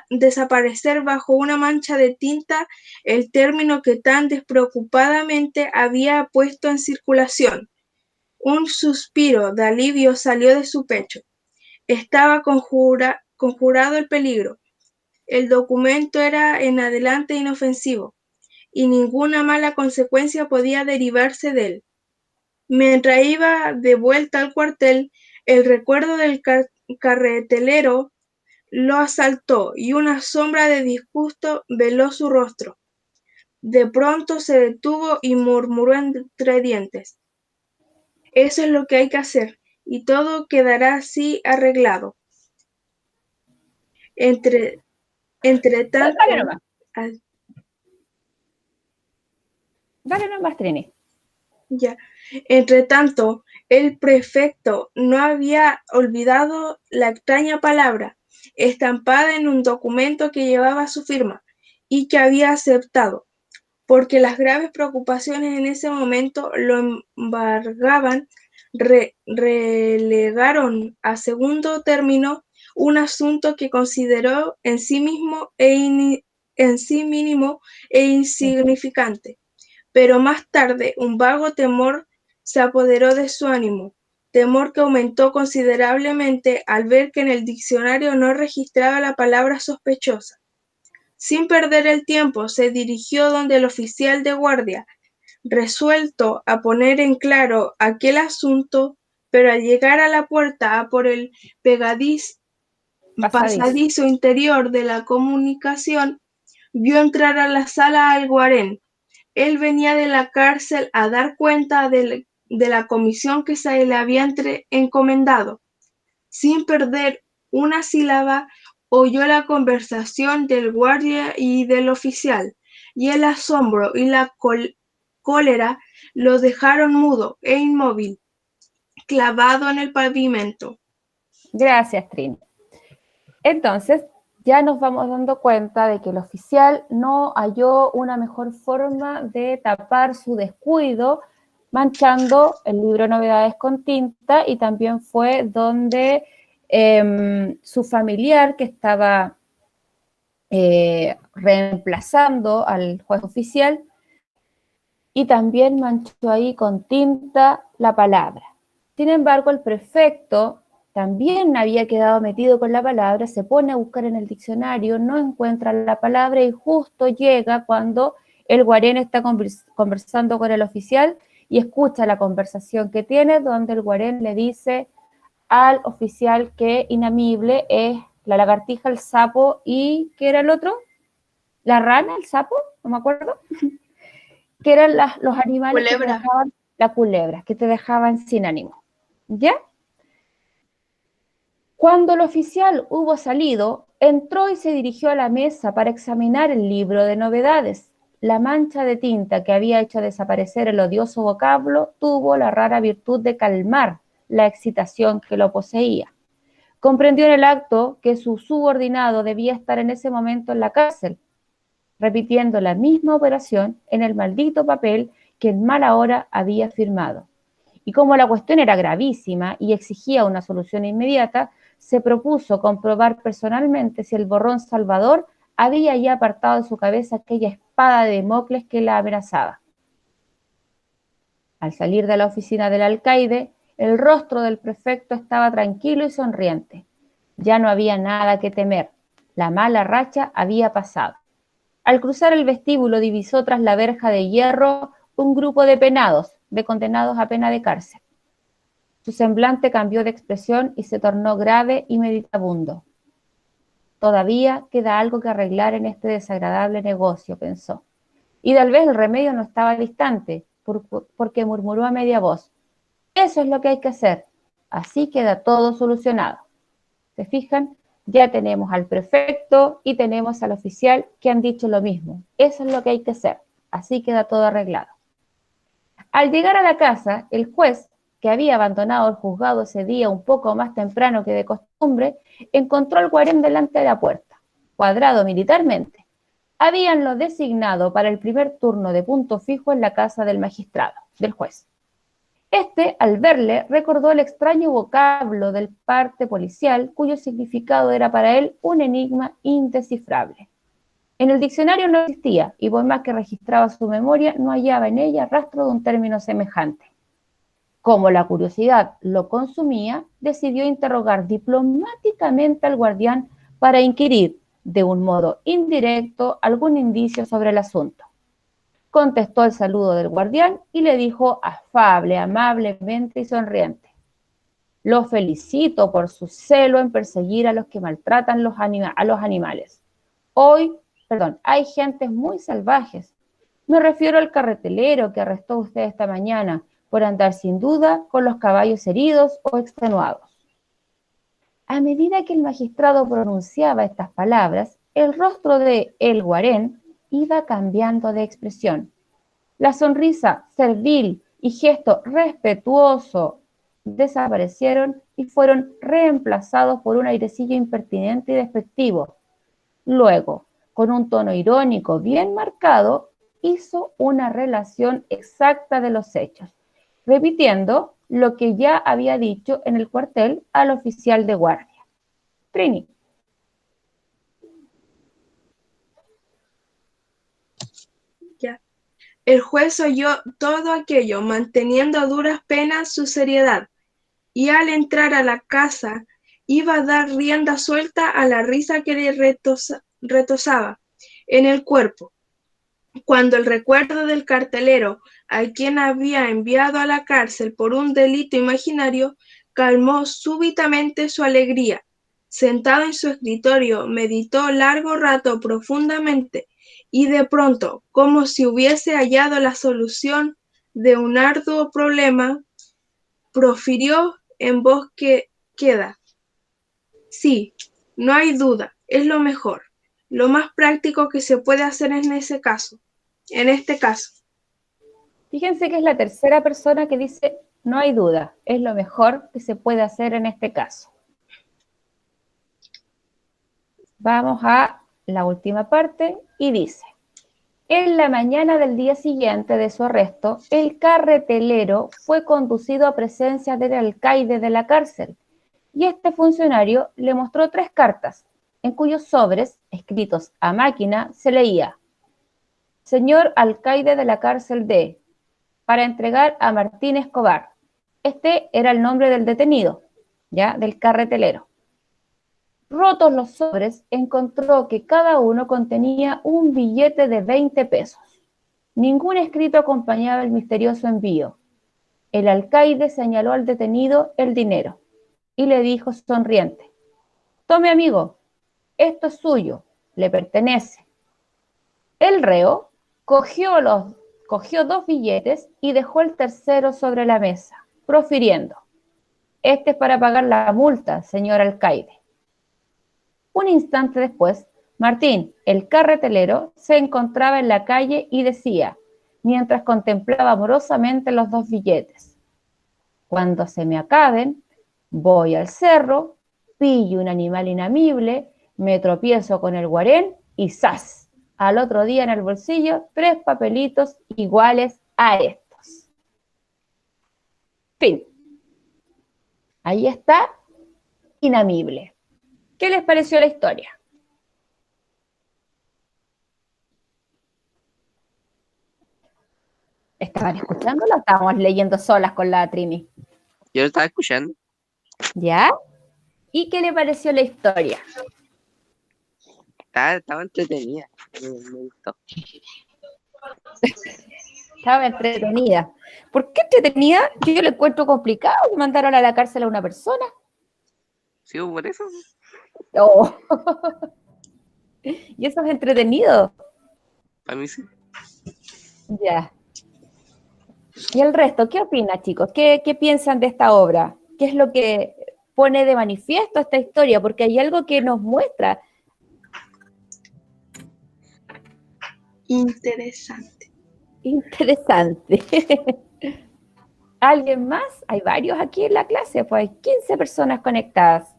desaparecer bajo una mancha de tinta el término que tan despreocupadamente había puesto en circulación. Un suspiro de alivio salió de su pecho. Estaba conjurado el peligro. El documento era en adelante inofensivo, y ninguna mala consecuencia podía derivarse de él. Mientras iba de vuelta al cuartel, el recuerdo del carretelero lo asaltó y una sombra de disgusto veló su rostro. De pronto se detuvo y murmuró entre dientes: «Eso es lo que hay que hacer, y todo quedará así arreglado». Entre tanto, Dale nomás. Dale nomás, Trini. ya. Entre tanto, el prefecto no había olvidado la extraña palabra, estampada en un documento que llevaba su firma y que había aceptado, porque las graves preocupaciones en ese momento lo embargaban. Relegaron a segundo término un asunto que consideró en sí mínimo e insignificante. Pero más tarde un vago temor se apoderó de su ánimo, temor que aumentó considerablemente al ver que en el diccionario no registraba la palabra sospechosa. Sin perder el tiempo, se dirigió donde el oficial de guardia, resuelto a poner en claro aquel asunto, pero al llegar a la puerta a por el pasadizo interior de la comunicación, vio entrar a la sala a Alguarén. Él venía de la cárcel a dar cuenta de la comisión que se le había encomendado. Sin perder una sílaba, oyó la conversación del guardia y del oficial, y el asombro y la cólera lo dejaron mudo e inmóvil, clavado en el pavimento. Gracias, Trini. Entonces, ya nos vamos dando cuenta de que el oficial no halló una mejor forma de tapar su descuido manchando el libro de novedades con tinta, y también fue donde su familiar, que estaba reemplazando al juez oficial, y también manchó ahí con tinta la palabra. Sin embargo, el prefecto también había quedado metido con la palabra, se pone a buscar en el diccionario, no encuentra la palabra y justo llega cuando el guarén está conversando con el oficial y escucha la conversación que tiene, donde el guarén le dice al oficial que inamible es la lagartija, el sapo y ¿qué era el otro? ¿La rana, el sapo? No me acuerdo. Que eran los animales que te Culebra. dejaban, la culebra, que te dejaban sin ánimo. ¿Ya? Cuando el oficial hubo salido, entró y se dirigió a la mesa para examinar el libro de novedades. La mancha de tinta que había hecho desaparecer el odioso vocablo tuvo la rara virtud de calmar la excitación que lo poseía. Comprendió en el acto que su subordinado debía estar en ese momento en la cárcel, repitiendo la misma operación en el maldito papel que en mala hora había firmado. Y como la cuestión era gravísima y exigía una solución inmediata, se propuso comprobar personalmente si el borrón salvador había ya apartado de su cabeza aquella espada de Damocles que la amenazaba. Al salir de la oficina del alcaide, el rostro del prefecto estaba tranquilo y sonriente. Ya no había nada que temer. La mala racha había pasado. Al cruzar el vestíbulo divisó tras la verja de hierro un grupo de penados, de condenados a pena de cárcel. Su semblante cambió de expresión y se tornó grave y meditabundo. Todavía queda algo que arreglar en este desagradable negocio, pensó. Y tal vez el remedio no estaba distante, porque murmuró a media voz. Eso es lo que hay que hacer. Así queda todo solucionado. ¿Se fijan? Ya tenemos al prefecto y tenemos al oficial que han dicho lo mismo. Eso es lo que hay que hacer. Así queda todo arreglado. Al llegar a la casa, el juez, que había abandonado el juzgado ese día un poco más temprano que de costumbre, encontró al guarén delante de la puerta, cuadrado militarmente. Habíanlo designado para el primer turno de punto fijo en la casa del magistrado, del juez. Este, al verle, recordó el extraño vocablo del parte policial, cuyo significado era para él un enigma indescifrable. En el diccionario no existía, y por más que registraba su memoria, no hallaba en ella rastro de un término semejante. Como la curiosidad lo consumía, decidió interrogar diplomáticamente al guardián para inquirir, de un modo indirecto, algún indicio sobre el asunto. Contestó el saludo del guardián y le dijo afable, amablemente y sonriente: lo felicito por su celo en perseguir a los que maltratan a los animales. Hay gentes muy salvajes. Me refiero al carretelero que arrestó usted esta mañana por andar sin duda con los caballos heridos o extenuados. A medida que el magistrado pronunciaba estas palabras, el rostro de el guarén iba cambiando de expresión. La sonrisa servil y gesto respetuoso desaparecieron y fueron reemplazados por un airecillo impertinente y despectivo. Luego, con un tono irónico bien marcado, hizo una relación exacta de los hechos, repitiendo lo que ya había dicho en el cuartel al oficial de guardia. Trini. Ya. El juez oyó todo aquello, manteniendo a duras penas su seriedad, y al entrar a la casa iba a dar rienda suelta a la risa que le retozaba en el cuerpo, cuando el recuerdo del cartelero, a quien había enviado a la cárcel por un delito imaginario, calmó súbitamente su alegría. Sentado en su escritorio, meditó largo rato profundamente, y de pronto, como si hubiese hallado la solución de un arduo problema, profirió en voz queda: Sí, no hay duda, es lo mejor, lo más práctico que se puede hacer en ese caso, en este caso. Fíjense que es la tercera persona que dice, no hay duda, es lo mejor que se puede hacer en este caso. Vamos a la última parte y dice, en la mañana del día siguiente de su arresto, el carretelero fue conducido a presencia del alcaide de la cárcel y este funcionario le mostró 3 cartas, en cuyos sobres, escritos a máquina, se leía: Señor alcaide de la cárcel D, para entregar a Martín Escobar. Este era el nombre del detenido, ya, del carretelero. Rotos los sobres, encontró que cada uno contenía un billete de 20 pesos. Ningún escrito acompañaba el misterioso envío. El alcaide señaló al detenido el dinero y le dijo sonriente: tome, amigo, esto es suyo, le pertenece. El reo cogió 2 billetes y dejó el tercero sobre la mesa, profiriendo: este es para pagar la multa, señor alcaide. Un instante después, Martín, el carretelero, se encontraba en la calle y decía, mientras contemplaba amorosamente los 2 billetes: cuando se me acaben, voy al cerro, pillo un animal inamible, me tropiezo con el guarén y ¡zas! Al otro día en el bolsillo 3 papelitos iguales a estos. Fin. Ahí está, inamible. ¿Qué les pareció la historia? ¿Estaban escuchándola o estábamos leyendo solas con la Trini? Yo lo estaba escuchando. ¿Ya? ¿Y qué le pareció la historia? Estaba entretenida. Me gustó. Estaba entretenida. ¿Por qué entretenida? Yo lo encuentro complicado que mandaron a la cárcel a una persona. ¿Sí, por eso? Oh. Y eso es entretenido. Para mí sí. Ya. ¿Y el resto? ¿Qué opinan, chicos? ¿Qué piensan de esta obra? ¿Qué es lo que pone de manifiesto esta historia? Porque hay algo que nos muestra. Interesante. Interesante. ¿Alguien más? Hay varios aquí en la clase, pues hay 15 personas conectadas.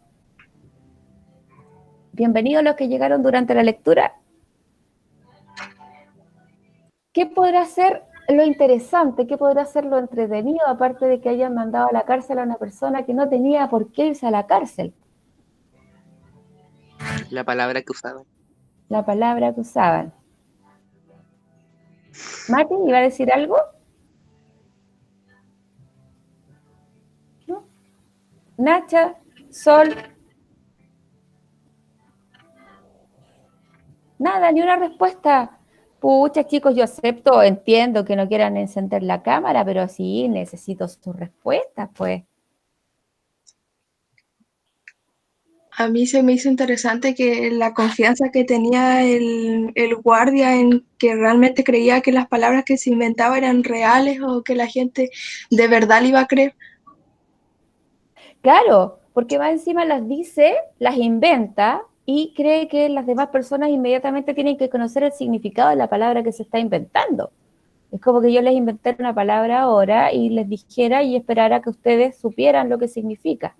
Bienvenidos los que llegaron durante la lectura. ¿Qué podrá ser lo interesante? ¿Qué podrá ser lo entretenido? Aparte de que hayan mandado a la cárcel a una persona que no tenía por qué irse a la cárcel. La palabra que usaban. La palabra que usaban. ¿Mati, iba a decir algo? ¿No? Nacha, Sol. Nada, ni una respuesta. Pucha, chicos, yo acepto, entiendo que no quieran encender la cámara, pero sí, necesito sus respuestas, pues. A mí se me hizo interesante que la confianza que tenía el guardia en que realmente creía que las palabras que se inventaba eran reales o que la gente de verdad le iba a creer. Claro, porque va encima las dice, las inventa y cree que las demás personas inmediatamente tienen que conocer el significado de la palabra que se está inventando. Es como que yo les inventara una palabra ahora y les dijera y esperara que ustedes supieran lo que significa.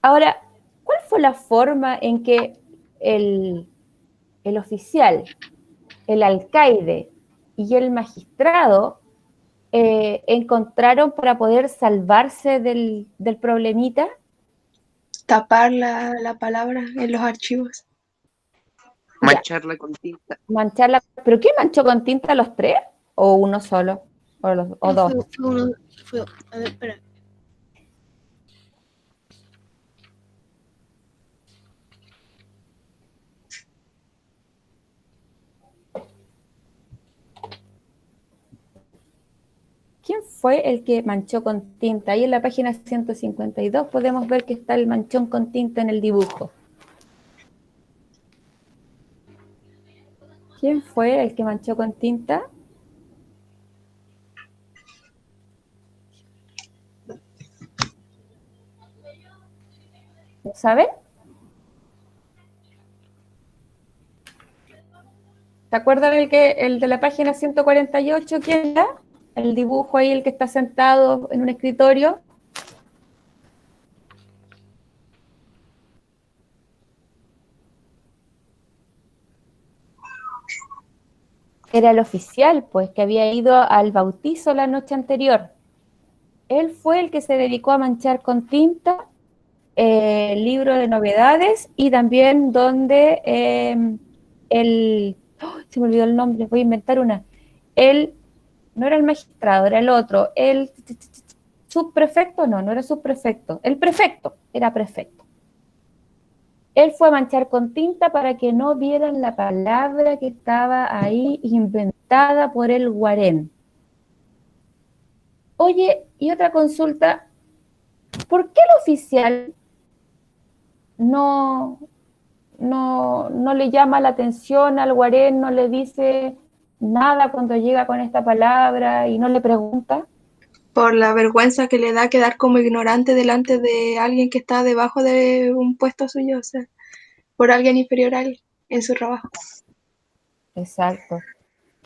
Ahora, ¿cuál fue la forma en que el oficial, el alcaide y el magistrado encontraron para poder salvarse del problemita? Tapar la palabra en los archivos. Ya, Mancharla con tinta. mancharla. ¿Pero qué manchó con tinta los 3? ¿O uno solo? ¿O 2? Fue uno, a ver, espera. ¿Quién fue el que manchó con tinta? Ahí en la página 152 podemos ver que está el manchón con tinta en el dibujo. ¿Quién fue el que manchó con tinta? ¿Lo saben? ¿Se acuerdan el de la página 148? ¿Quién era? El dibujo ahí, el que está sentado en un escritorio. Era el oficial, pues, que había ido al bautizo la noche anterior. Él fue el que se dedicó a manchar con tinta el libro de novedades y también donde se me olvidó el nombre, voy a inventar una. Él, no era el magistrado, era el otro. El subprefecto, no era subprefecto. El prefecto, era prefecto. Él fue a manchar con tinta para que no vieran la palabra que estaba ahí inventada por el Guarén. Oye, y otra consulta, ¿por qué el oficial no le llama la atención al Guarén, no le dice nada cuando llega con esta palabra y no le pregunta? Por la vergüenza que le da quedar como ignorante delante de alguien que está debajo de un puesto suyo, o sea, por alguien inferior a él en su trabajo. Exacto.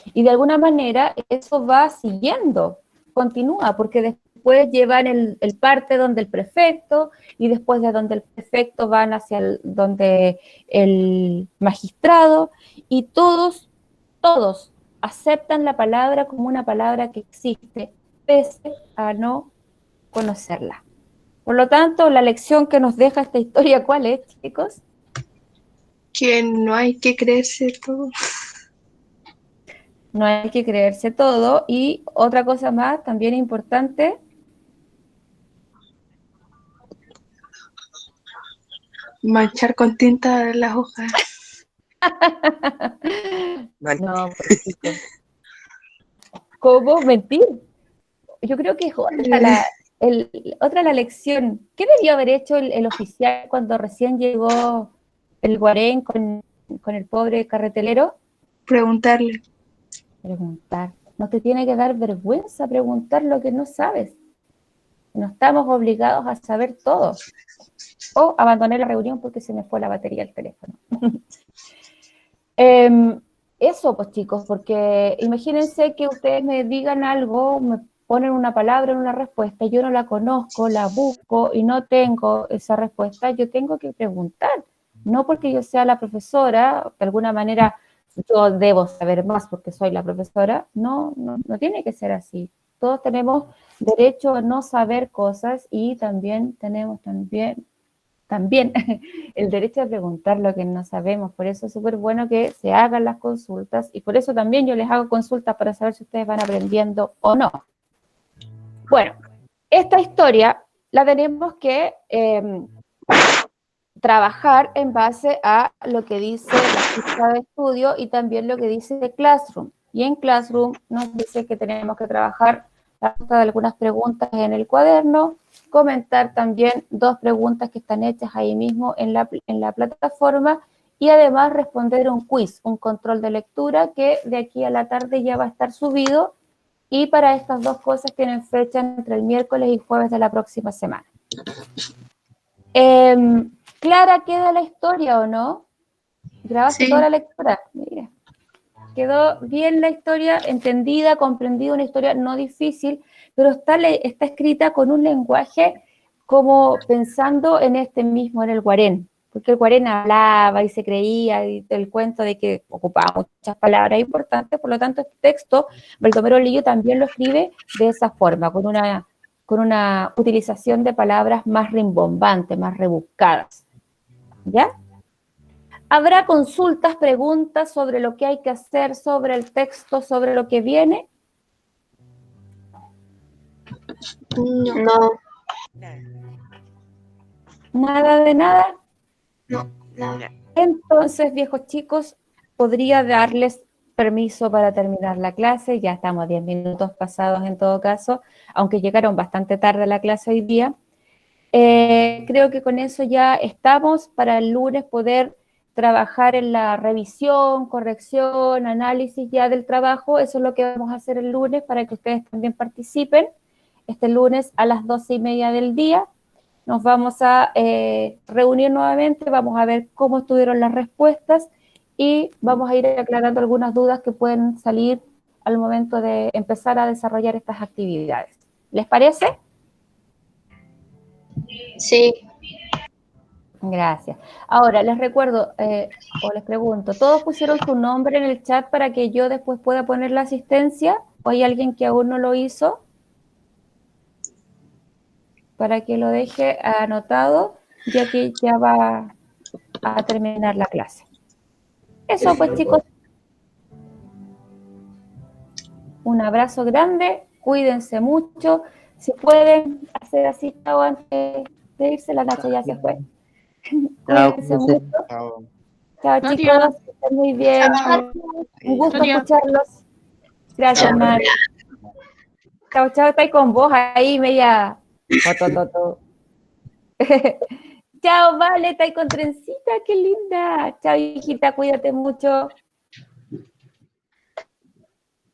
Y de alguna manera eso va siguiendo, continúa, porque después llevan el parte donde el prefecto y después de donde el prefecto van hacia donde el magistrado y todos aceptan la palabra como una palabra que existe, pese a no conocerla. Por lo tanto, la lección que nos deja esta historia, ¿cuál es, chicos? Que no hay que creerse todo. No hay que creerse todo. Y otra cosa más, también importante, Manchar con tinta las hojas. Vale. no, pues, chicos. ¿Cómo mentir? Yo creo que es otra la lección. ¿Qué debió haber hecho el oficial cuando recién llegó el Guarén con el pobre carretelero? Preguntarle. Preguntar. No te tiene que dar vergüenza preguntar lo que no sabes. No estamos obligados a saber todo. O abandoné la reunión porque se me fue la batería del teléfono. Eso, pues chicos, porque imagínense que ustedes me digan algo, me ponen una palabra en una respuesta, yo no la conozco, la busco y no tengo esa respuesta, yo tengo que preguntar. No porque yo sea la profesora, de alguna manera yo debo saber más porque soy la profesora, no tiene que ser así. Todos tenemos derecho a no saber cosas y también tenemos también el derecho a preguntar lo que no sabemos. Por eso es súper bueno que se hagan las consultas y por eso también yo les hago consultas para saber si ustedes van aprendiendo o no. Bueno, esta historia la tenemos que trabajar en base a lo que dice la ficha de estudio y también lo que dice Classroom. Y en Classroom nos dice que tenemos que trabajar la respuesta de algunas preguntas en el cuaderno, comentar también 2 preguntas que están hechas ahí mismo en la plataforma y además responder un quiz, un control de lectura que de aquí a la tarde ya va a estar subido y para estas 2 cosas tienen fecha entre el miércoles y jueves de la próxima semana. ¿Clara queda la historia o no? ¿Grabaste Sí. toda la lectura? Mira. Quedó bien la historia, entendida, comprendida, una historia no difícil, pero está escrita con un lenguaje como pensando en en el Guarén, porque el Guarén hablaba y se creía, y el cuento de que ocupaba muchas palabras importantes, por lo tanto este texto, Baldomero Lillo también lo escribe de esa forma, con una utilización de palabras más rimbombantes, más rebuscadas, ¿ya? ¿Habrá consultas, preguntas sobre lo que hay que hacer, sobre el texto, sobre lo que viene? No, Nada de nada. nada. Entonces, viejos chicos, podría darles permiso para terminar la clase. Ya estamos 10 minutos pasados en todo caso, aunque llegaron bastante tarde a la clase hoy día. Creo que con eso ya estamos para el lunes poder trabajar en la revisión, corrección, análisis ya del trabajo. Eso es lo que vamos a hacer el lunes para que ustedes también participen. Este lunes a las 12:30 del día. nos vamos a reunir nuevamente, vamos a ver cómo estuvieron las respuestas y vamos a ir aclarando algunas dudas que pueden salir al momento de empezar a desarrollar estas actividades. ¿Les parece? Sí. Gracias. Ahora, les recuerdo, o les pregunto, ¿todos pusieron su nombre en el chat para que yo después pueda poner la asistencia? ¿O hay alguien que aún no lo hizo? Para que lo deje anotado, ya que ya va a terminar la clase. Eso pues, chicos. Un abrazo grande, cuídense mucho. Si pueden hacer así, chao, antes de irse, la Nacha ya se fue. Cuídense mucho. Chao. Chao, No, chicos, tía. que estén muy bien. Un gusto No, tía. escucharlos. Gracias, Mar. Chao, chao, estoy con vos ahí, media. Chao, Vale, está ahí con trencita, qué linda. Chao, hijita, cuídate mucho.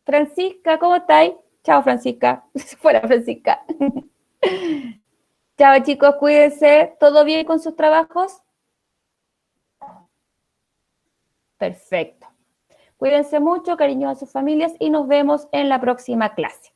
Francisca, ¿cómo estáis? Chao, Francisca. Fuera, Francisca. Chao, chicos, cuídense. ¿Todo bien con sus trabajos? Perfecto. Cuídense mucho, cariño a sus familias y nos vemos en la próxima clase.